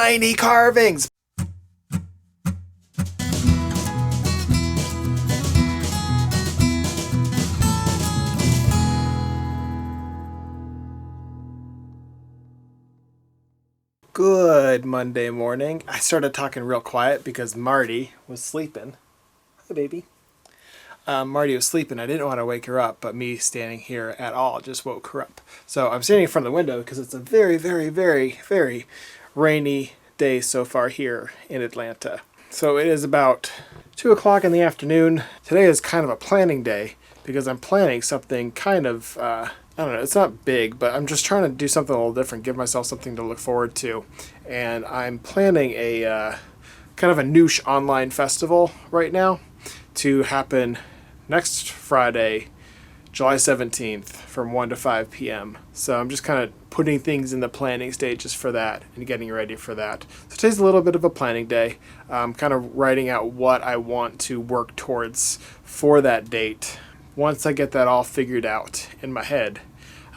tiny carvings. Good Monday morning. I started talking real quiet because Marty was sleeping. Hi, baby. Marty was sleeping. I didn't want to wake her up, but me standing here at all just woke her up. So I'm standing in front of the window because it's a very, very, very, very rainy day so far here in Atlanta. So it is about 2 o'clock in the afternoon. Today is kind of a planning day because I'm planning something kind of, I don't know, it's not big, but I'm just trying to do something a little different, give myself something to look forward to. And I'm planning a kind of a Noosh online festival right now to happen next Friday, July 17th from 1 to 5 p.m. So I'm just kind of putting things in the planning stages for that and getting ready for that. So today's a little bit of a planning day. I'm kind of writing out what I want to work towards for that date. Once I get that all figured out in my head,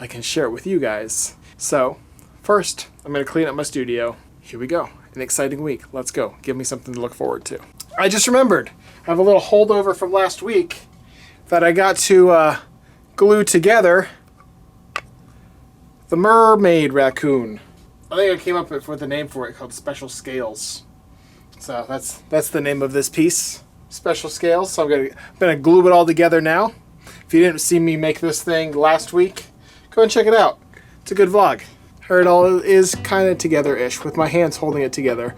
I can share it with you guys. So first, I'm going to clean up my studio. Here we go. An exciting week. Let's go. Give me something to look forward to. I just remembered. I have a little holdover from last week that I got to glue together. The mermaid raccoon. I think I came up with a name for it called Special Scales. So that's the name of this piece. Special Scales. So I'm gonna glue it all together now. If you didn't see me make this thing last week, go and check it out. It's a good vlog. Here it all is kind of together-ish with my hands holding it together.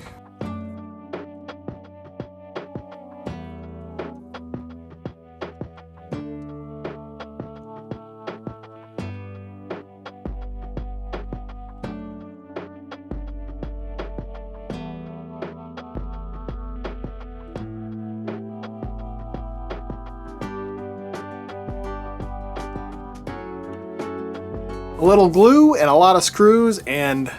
A little glue and a lot of screws and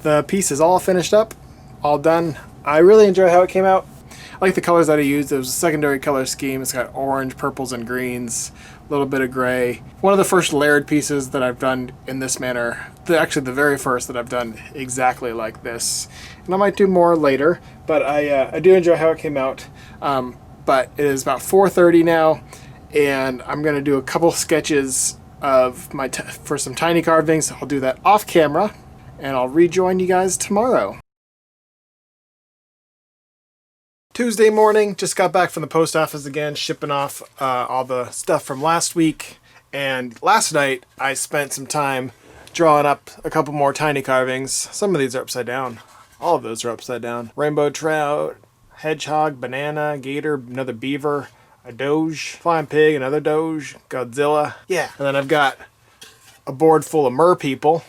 the piece is all finished up, all done. I really enjoy how it came out. I like the colors that I used. It was a secondary color scheme. It's got orange, purples, and greens, a little bit of gray. One of the first layered pieces that I've done in this manner, actually the very first that I've done exactly like this. And I might do more later, but I do enjoy how it came out. But it is about 4:30 now, and I'm gonna do a couple sketches of for some tiny carvings. I'll do that off camera and I'll rejoin you guys tomorrow. Tuesday morning, just got back from the post office again, shipping off all the stuff from last week. And last night I spent some time drawing up a couple more tiny carvings. Some of these are upside down. All of those are upside down. Rainbow trout, hedgehog, banana, gator, another beaver, a doge, flying pig, another doge, Godzilla. Yeah. And then I've got a board full of mer people.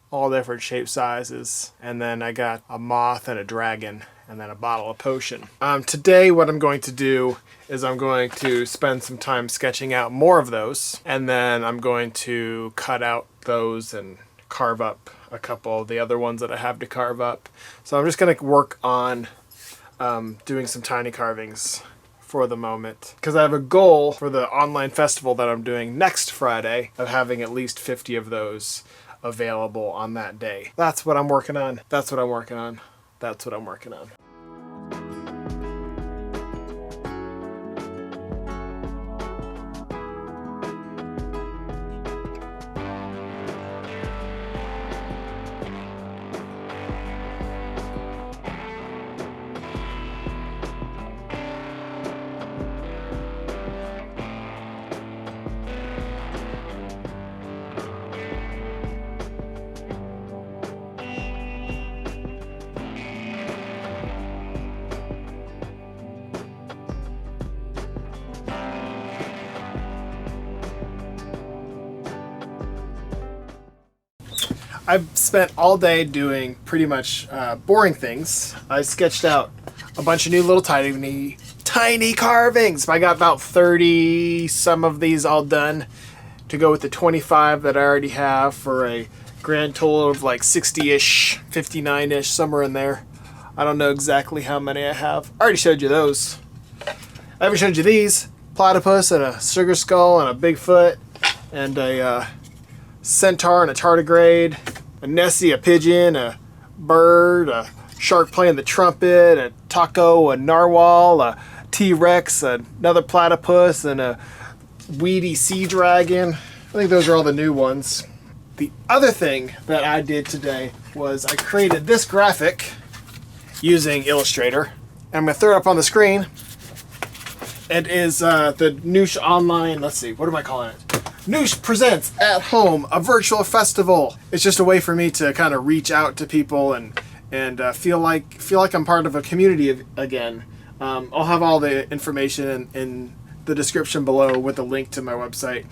All different shape sizes. And then I got a moth and a dragon and then a bottle of potion. Today what I'm going to do is I'm going to spend some time sketching out more of those. And then I'm going to cut out those and carve up a couple of the other ones that I have to carve up. So I'm just going to work on doing some tiny carvings for the moment because I have a goal for the online festival that I'm doing next Friday of having at least 50 of those available on that day. That's what I'm working on. That's what I'm working on. That's what I'm working on. I've spent all day doing pretty much boring things. I sketched out a bunch of new little tiny carvings. I got about 30 some of these all done to go with the 25 that I already have for a grand total of like 60-ish, 59-ish, somewhere in there. I don't know exactly how many I have. I already showed you those. I haven't showed you these. Platypus and a sugar skull and a Bigfoot and a centaur and a tardigrade. a Nessie, a pigeon, a bird, a shark playing the trumpet, a taco, a narwhal, a T-Rex, another platypus, and a weedy sea dragon. I think those are all the new ones. The other thing that I did today was I created this graphic using Illustrator. I'm going to throw it up on the screen. It is the Noosh online, let's see, what am I calling it? Noosh Presents at Home, a virtual festival. It's just a way for me to kind of reach out to people and feel like I'm part of a community again. I'll have all the information in the description below with a link to my website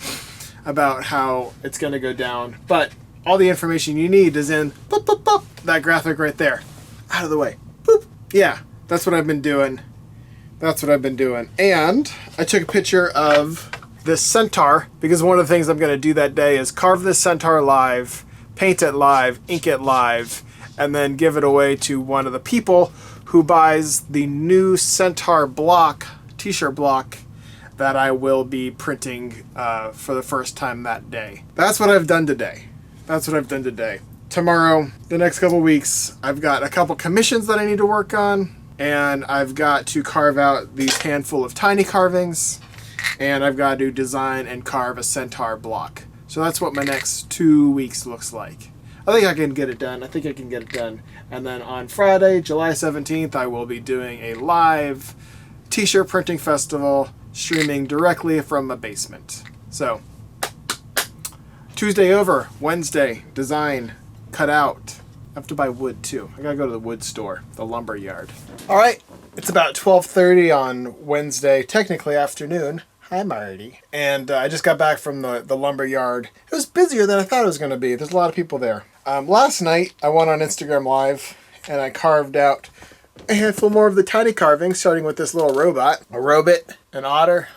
about how it's going to go down. But all the information you need is in boop, boop, boop, that graphic right there. Out of the way. Boop. Yeah, that's what I've been doing. That's what I've been doing. And I took a picture of this centaur because one of the things I'm going to do that day is carve this centaur live, paint it live, ink it live, and then give it away to one of the people who buys the new centaur block, t-shirt block, that I will be printing for the first time that day. That's what I've done today. That's what I've done today. Tomorrow, the next couple weeks, I've got a couple commissions that I need to work on, and I've got to carve out these handful of tiny carvings, and I've got to design and carve a centaur block. So that's what my next 2 weeks looks like. I think I can get it done. And then on Friday, July 17th, I will be doing a live t-shirt printing festival streaming directly from my basement. So, Tuesday over, Wednesday, design, cut out. I have to buy wood too. I gotta go to the wood store, the lumber yard. All right, it's about 12:30 on Wednesday, technically afternoon. Hi, Marty. And I just got back from the lumber yard. It was busier than I thought it was gonna be. There's a lot of people there. Last night, I went on Instagram Live and I carved out a handful more of the tiny carvings, starting with this little robot, a robot, an otter,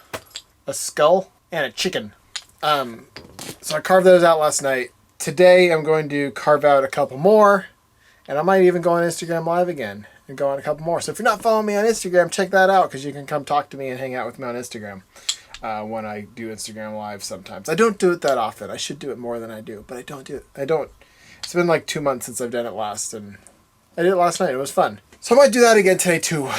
a skull, and a chicken. So I carved those out last night. Today I'm going to carve out a couple more, and I might even go on Instagram Live again and go on a couple more. So if you're not following me on Instagram, check that out because you can come talk to me and hang out with me on Instagram when I do Instagram Live sometimes. I don't do it that often. I should do it more than I do, but I don't do it. I don't. It's been like 2 months since I've done it last, and I did it last night. It was fun. So I might do that again today too.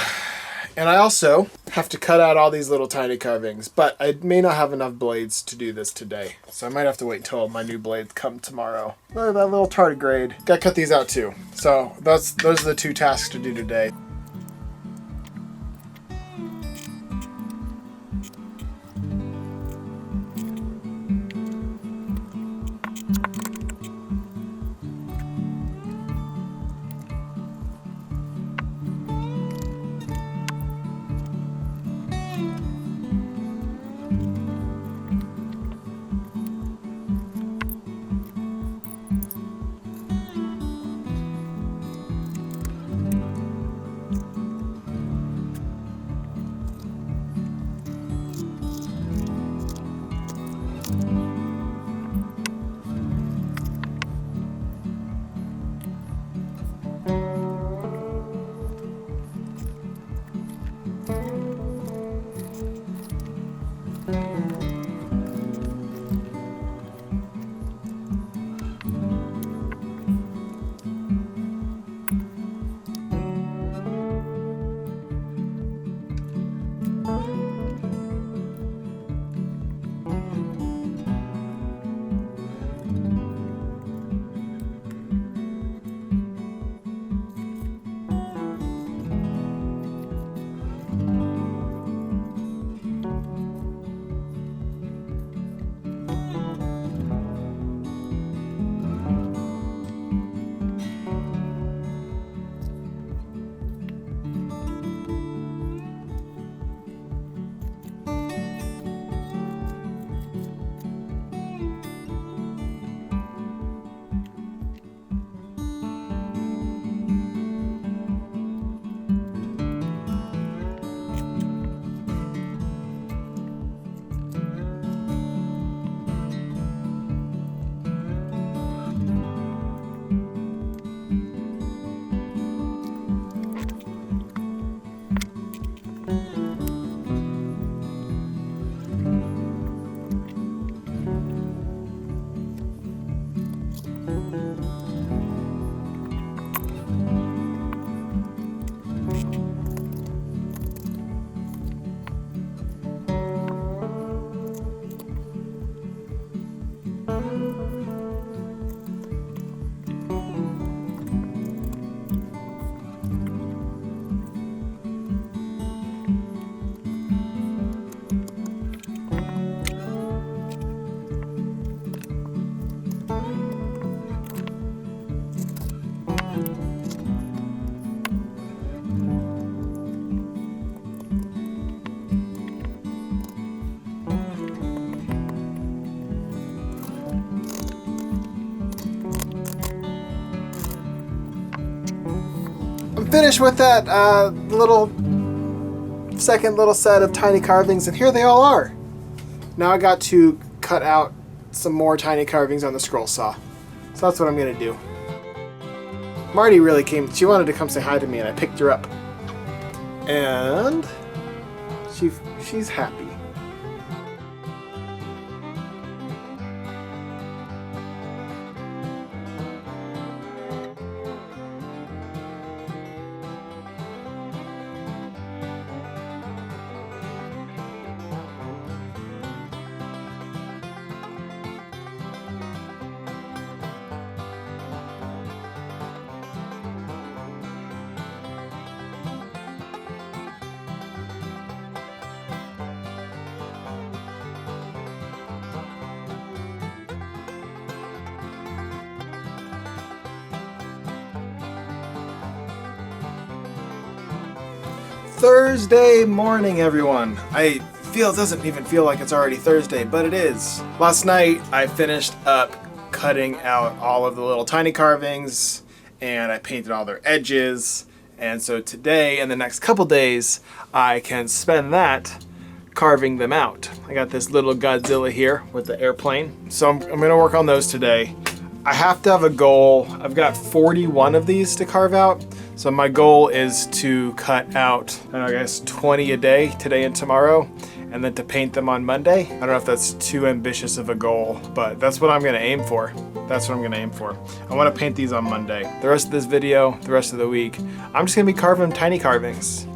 And I also have to cut out all these little tiny carvings, but I may not have enough blades to do this today. So I might have to wait until my new blades come tomorrow. Look at that little tardigrade. Gotta cut these out too. So those are the 2 tasks to do today. I'm finished with that second little set of tiny carvings, and here they all are. Now I got to cut out some more tiny carvings on the scroll saw. So that's what I'm gonna do. Marty really came, she wanted to come say hi to me, and I picked her up. And she's happy. Thursday morning, everyone. It doesn't even feel like it's already Thursday, but it is. Last night I finished up cutting out all of the little tiny carvings, and I painted all their edges. And so today and the next couple days I can spend that carving them out. I got this little Godzilla here with the airplane, so I'm gonna work on those today. I have to have a goal. I've got 41 of these to carve out. So my goal is to cut out, I guess, 20 a day, today and tomorrow, and then to paint them on Monday. I don't know if that's too ambitious of a goal, but that's what I'm gonna aim for. That's what I'm gonna aim for. I wanna paint these on Monday. The rest of this video, the rest of the week, I'm just gonna be carving tiny carvings.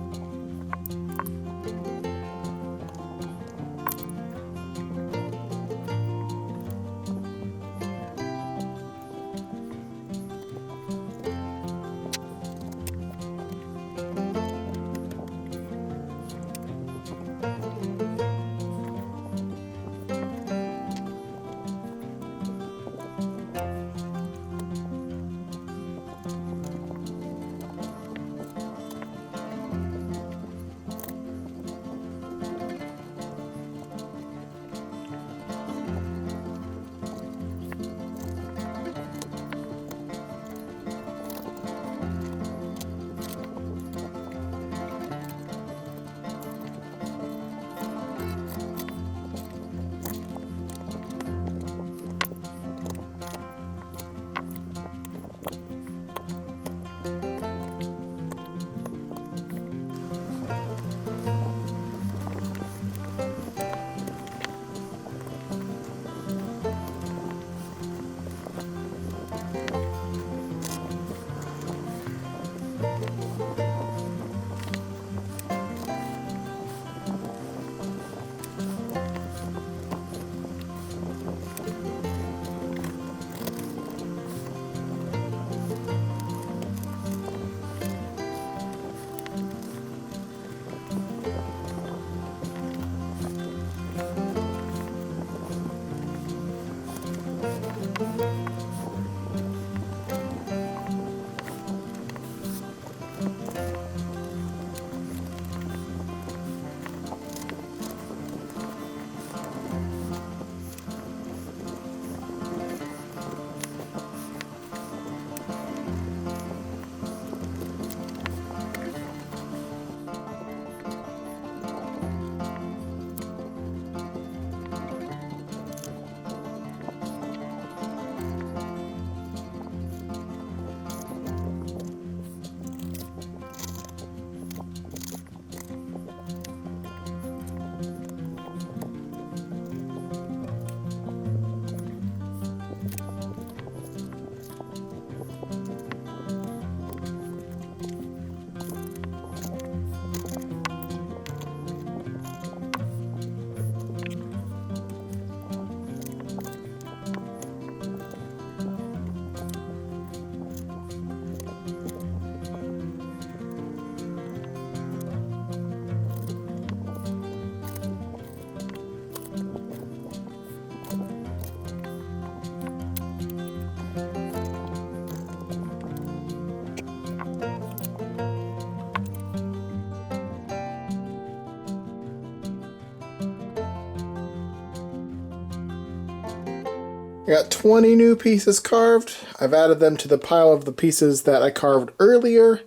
I got 20 new pieces carved. I've added them to the pile of the pieces that I carved earlier.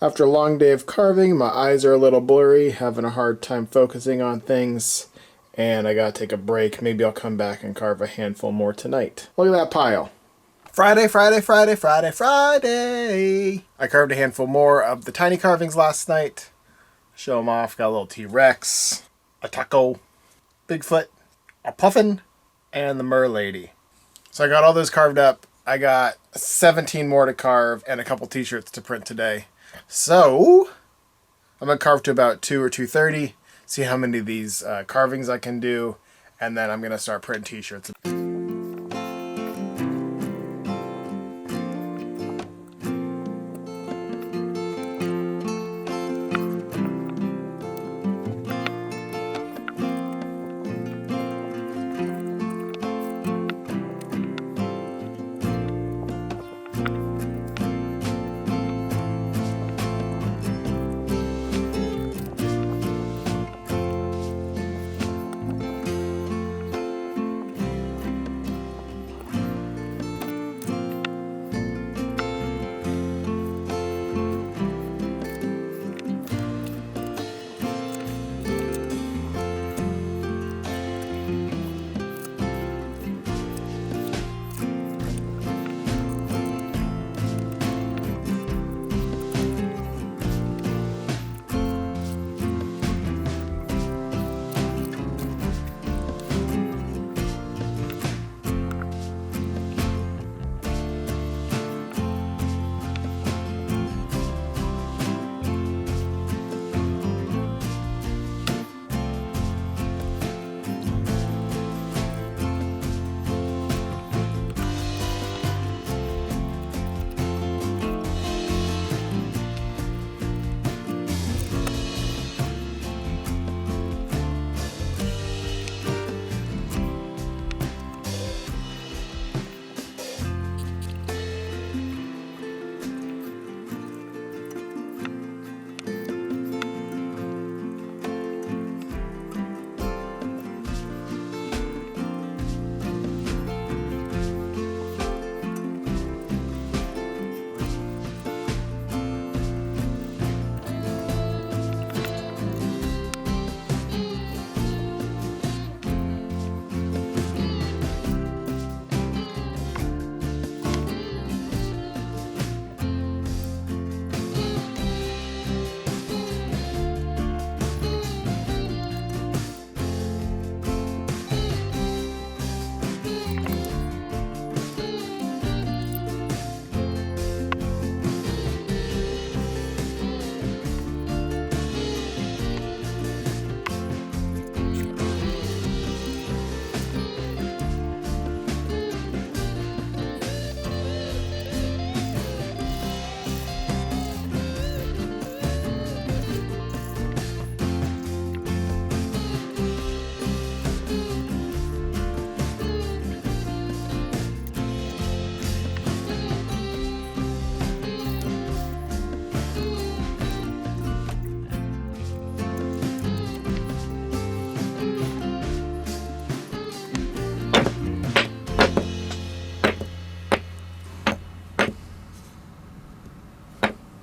After a long day of carving, my eyes are a little blurry, having a hard time focusing on things, and I gotta take a break. Maybe I'll come back and carve a handful more tonight. Look at that pile. Friday, Friday, Friday, Friday, Friday! I carved a handful more of the tiny carvings last night. Show them off. Got a little T-Rex, a taco, Bigfoot, a puffin, and the Merlady. So I got all those carved up. I got 17 more to carve and a couple t-shirts to print today. So I'm going to carve to about 2 or 2:30, see how many of these carvings I can do, and then I'm going to start printing t-shirts.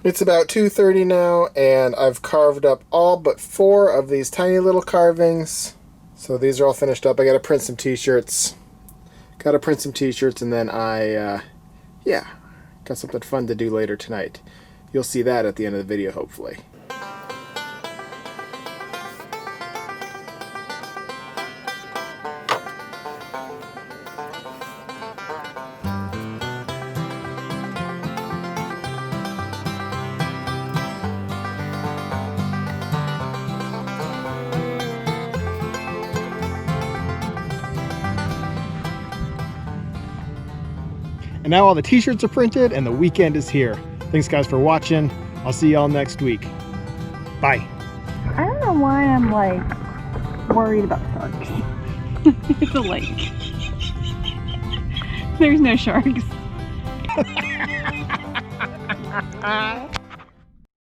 It's about 2:30 now, and I've carved up all but 4 of these tiny little carvings. So these are all finished up. I gotta print some t-shirts. And then yeah, got something fun to do later tonight. You'll see that at the end of the video, hopefully. And now all the t-shirts are printed and the weekend is here. Thanks guys for watching. I'll see y'all next week. Bye. I don't know why I'm like worried about sharks. It's a lake. There's no sharks.